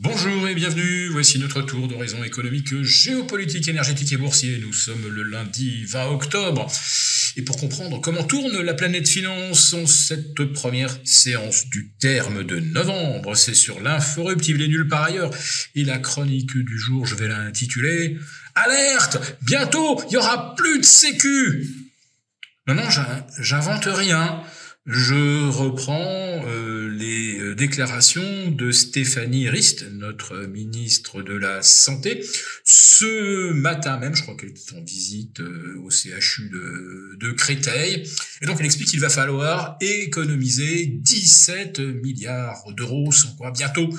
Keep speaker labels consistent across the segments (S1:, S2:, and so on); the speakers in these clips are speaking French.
S1: Bonjour et bienvenue, voici notre tour d'horizon économique, géopolitique, énergétique et boursier. Nous sommes le lundi 20 octobre. Et pour comprendre comment tourne la planète finance en cette première séance du terme de novembre, c'est sur l'inforruptible et nulle part ailleurs. Et la chronique du jour, je vais l'intituler « Alerte! Bientôt, il y aura plus de sécu !» Non, j'invente rien. Je reprends les déclarations de Stéphanie Rist, notre ministre de la Santé, ce matin même. Je crois qu'elle était en visite au CHU de Créteil. Et donc elle explique qu'il va falloir économiser 17 milliards d'euros, sans quoi bientôt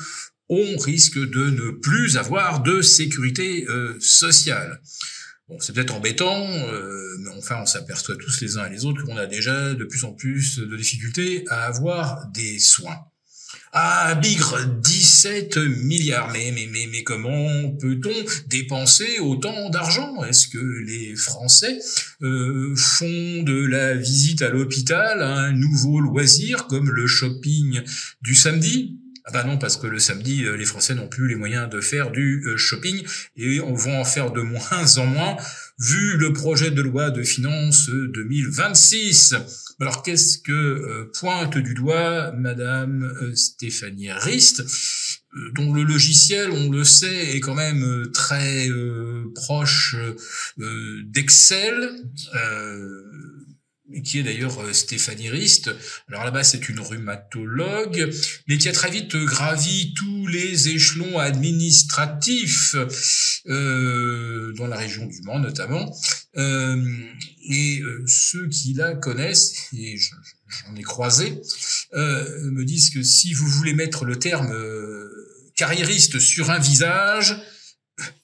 S1: on risque de ne plus avoir de sécurité sociale. Bon, c'est peut-être embêtant, mais enfin, on s'aperçoit tous les uns et les autres qu'on a déjà de plus en plus de difficultés à avoir des soins. Ah, bigre, 17 milliards. Mais comment peut-on dépenser autant d'argent? Est-ce que les Français font de la visite à l'hôpital un nouveau loisir comme le shopping du samedi? Ah bah non, parce que le samedi, les Français n'ont plus les moyens de faire du shopping et on va en faire de moins en moins vu le projet de loi de finances 2026. Alors qu'est-ce que pointe du doigt Madame Stéphanie Rist, dont le logiciel, on le sait, est quand même très proche d'Excel, qui est d'ailleurs Stéphanie Rist. Alors là-bas, c'est une rhumatologue, mais qui a très vite gravi tous les échelons administratifs, dans la région du Mans notamment. Et ceux qui la connaissent, et j'en ai croisé, me disent que si vous voulez mettre le terme carriériste sur un visage,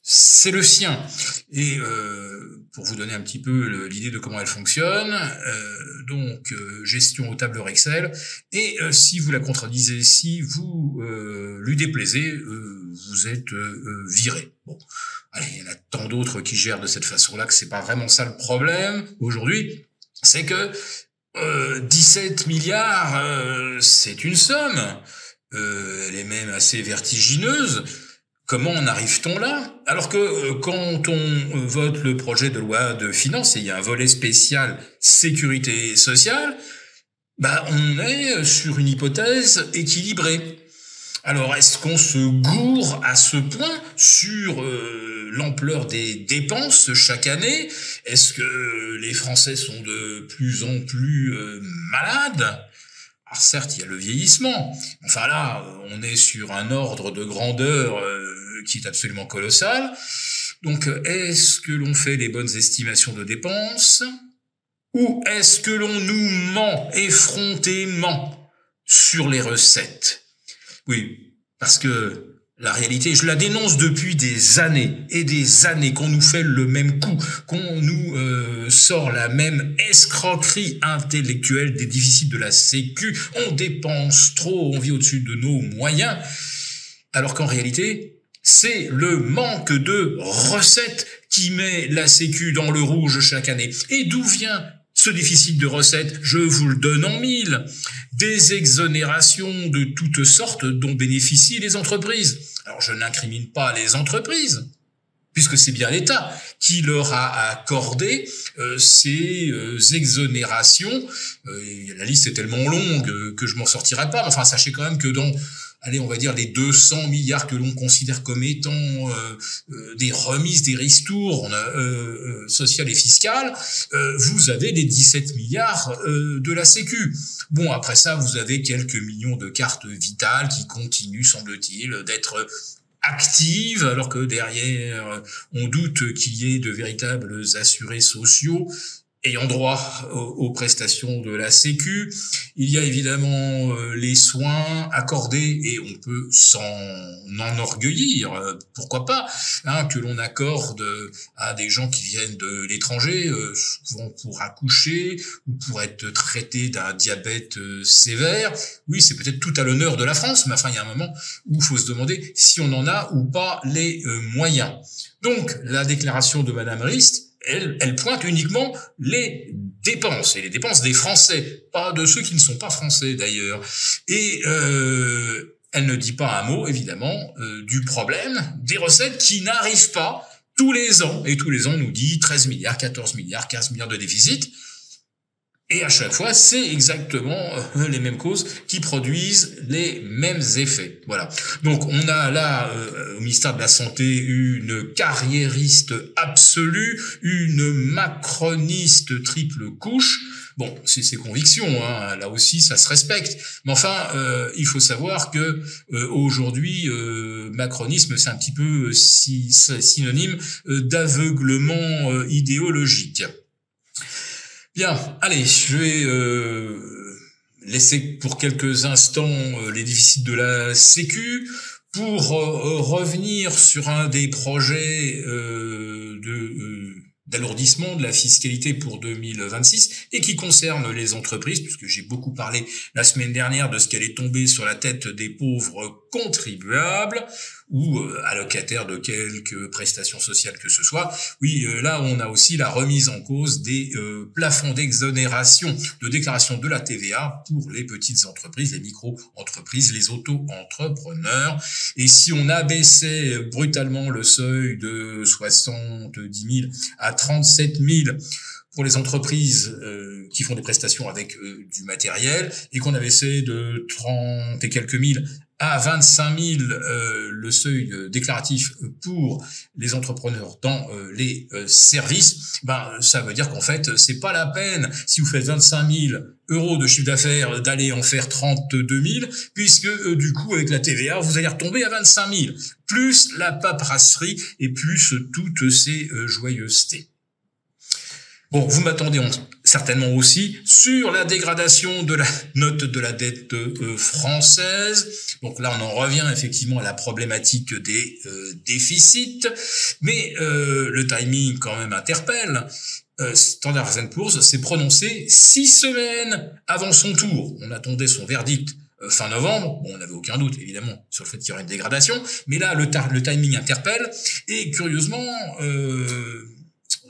S1: c'est le sien. Et pour vous donner un petit peu l'idée de comment elle fonctionne, donc gestion au tableur Excel, et si vous la contredisez, si vous lui déplaisez, vous êtes viré. Bon, allez, il y en a tant d'autres qui gèrent de cette façon-là que c'est pas vraiment ça le problème aujourd'hui, c'est que 17 milliards, c'est une somme, elle est même assez vertigineuse. Comment en arrive-t-on là? Alors que quand on vote le projet de loi de finances, et il y a un volet spécial sécurité sociale, bah on est sur une hypothèse équilibrée. Alors est-ce qu'on se gourre à ce point sur l'ampleur des dépenses chaque année? Est-ce que les Français sont de plus en plus malades? Alors certes, il y a le vieillissement. Enfin là, on est sur un ordre de grandeur qui est absolument colossal. Donc, est-ce que l'on fait les bonnes estimations de dépenses? Ou est-ce que l'on nous ment effrontément sur les recettes? Oui, parce que la réalité, je la dénonce depuis des années et des années, qu'on nous fait le même coup, qu'on nous sort la même escroquerie intellectuelle des déficits de la Sécu. On dépense trop, on vit au-dessus de nos moyens, alors qu'en réalité, c'est le manque de recettes qui met la Sécu dans le rouge chaque année. Et d'où vient ce déficit de recettes? Je vous le donne en mille. Des exonérations de toutes sortes dont bénéficient les entreprises. Alors je n'incrimine pas les entreprises, puisque c'est bien l'État qui leur a accordé ces exonérations. La liste est tellement longue que je m'en sortirai pas. Enfin, sachez quand même que dans, allez, on va dire les 200 milliards que l'on considère comme étant des remises, des ristournes sociales et fiscales, vous avez les 17 milliards de la Sécu. Bon, après ça, vous avez quelques millions de cartes vitales qui continuent, semble-t-il, d'être actives, alors que derrière, on doute qu'il y ait de véritables assurés sociaux ayant droit aux prestations de la Sécu. Il y a évidemment les soins accordés, et on peut s'en enorgueillir, pourquoi pas, hein, que l'on accorde à des gens qui viennent de l'étranger, souvent pour accoucher ou pour être traités d'un diabète sévère. Oui, c'est peut-être tout à l'honneur de la France, mais enfin, il y a un moment où il faut se demander si on en a ou pas les moyens. Donc, la déclaration de Madame Rist, elle pointe uniquement les dépenses, et les dépenses des Français, pas de ceux qui ne sont pas français d'ailleurs. Et elle ne dit pas un mot, évidemment, du problème des recettes qui n'arrivent pas tous les ans. Et tous les ans, on nous dit 13 milliards, 14 milliards, 15 milliards de déficit. Et à chaque fois, c'est exactement les mêmes causes qui produisent les mêmes effets. Voilà. Donc, on a là, au ministère de la Santé, une carriériste absolue, une macroniste triple couche. Bon, c'est ses convictions, hein. Là aussi, ça se respecte. Mais enfin, il faut savoir que aujourd'hui, macronisme, c'est un petit peu synonyme d'aveuglement idéologique. Bien, allez, je vais laisser pour quelques instants les déficits de la Sécu pour revenir sur un des projets d'alourdissement de la fiscalité pour 2026 et qui concerne les entreprises, puisque j'ai beaucoup parlé la semaine dernière de ce qui allait tomber sur la tête des pauvres contribuables ou allocataires de quelques prestations sociales que ce soit. Oui, là on a aussi la remise en cause des plafonds d'exonération de déclaration de la TVA pour les petites entreprises, les micro-entreprises, les auto-entrepreneurs. Et si on abaissait brutalement le seuil de 70 000 à 37 000 pour les entreprises qui font des prestations avec du matériel, et qu'on abaissait de 30 et quelques mille à 25 000 le seuil déclaratif pour les entrepreneurs dans les services, ça veut dire qu'en fait, c'est pas la peine, si vous faites 25 000 euros de chiffre d'affaires, d'aller en faire 32 000, puisque du coup, avec la TVA, vous allez retomber à 25 000, plus la paperasserie et plus toutes ces joyeusetés. Bon, vous m'attendez certainement aussi sur la dégradation de la note de la dette française. Donc là, on en revient effectivement à la problématique des déficits, mais le timing quand même interpelle. Standard & Poor's s'est prononcé 6 semaines avant son tour. On attendait son verdict fin novembre. Bon, on n'avait aucun doute, évidemment, sur le fait qu'il y aurait une dégradation. Mais là, le timing interpelle. Et curieusement,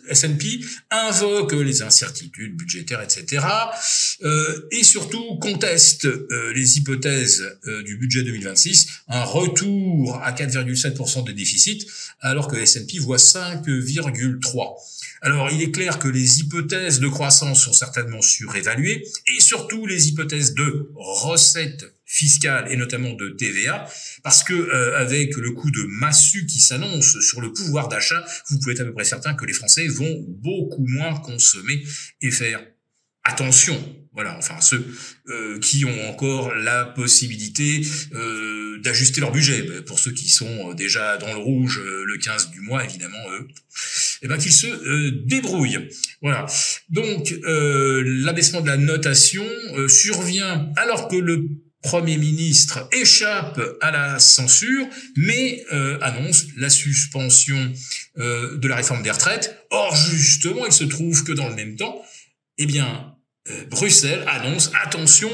S1: S&P invoque les incertitudes budgétaires, etc., et surtout conteste les hypothèses du budget 2026, un retour à 4,7% de déficit, alors que S&P voit 5,3%. Alors, il est clair que les hypothèses de croissance sont certainement surévaluées, et surtout les hypothèses de recettes fiscales et notamment de TVA, parce que avec le coup de massue qui s'annonce sur le pouvoir d'achat, vous pouvez être à peu près certain que les Français vont beaucoup moins consommer et faire attention. Voilà, enfin ceux qui ont encore la possibilité d'ajuster leur budget. Pour ceux qui sont déjà dans le rouge le 15 du mois, évidemment, qu'ils se débrouillent. Voilà. Donc l'abaissement de la notation survient alors que le Premier ministre échappe à la censure, mais annonce la suspension de la réforme des retraites. Or, justement, il se trouve que dans le même temps, Bruxelles annonce, attention,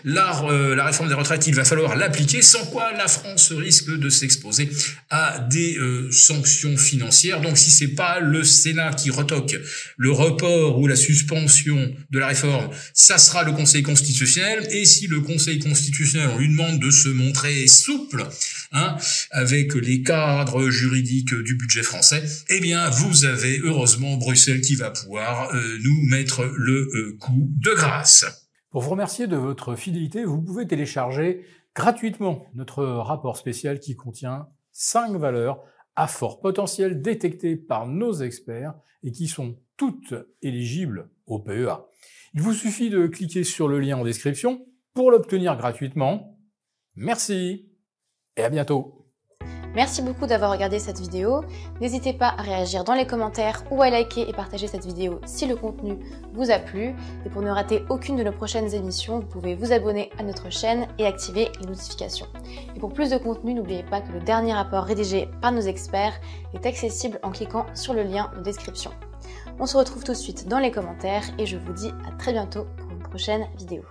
S1: la réforme des retraites, il va falloir l'appliquer, sans quoi la France risque de s'exposer à des sanctions financières. Donc si c'est pas le Sénat qui retoque le report ou la suspension de la réforme, ça sera le Conseil constitutionnel. Et si le Conseil constitutionnel, on lui demande de se montrer souple, avec les cadres juridiques du budget français, vous avez heureusement Bruxelles qui va pouvoir nous mettre le coup de grâce.
S2: Pour vous remercier de votre fidélité, vous pouvez télécharger gratuitement notre rapport spécial qui contient 5 valeurs à fort potentiel détectées par nos experts et qui sont toutes éligibles au PEA. Il vous suffit de cliquer sur le lien en description pour l'obtenir gratuitement. Merci et à bientôt.
S3: Merci beaucoup d'avoir regardé cette vidéo. N'hésitez pas à réagir dans les commentaires ou à liker et partager cette vidéo si le contenu vous a plu. Et pour ne rater aucune de nos prochaines émissions, vous pouvez vous abonner à notre chaîne et activer les notifications. Et pour plus de contenu, n'oubliez pas que le dernier rapport rédigé par nos experts est accessible en cliquant sur le lien de description. On se retrouve tout de suite dans les commentaires et je vous dis à très bientôt pour une prochaine vidéo.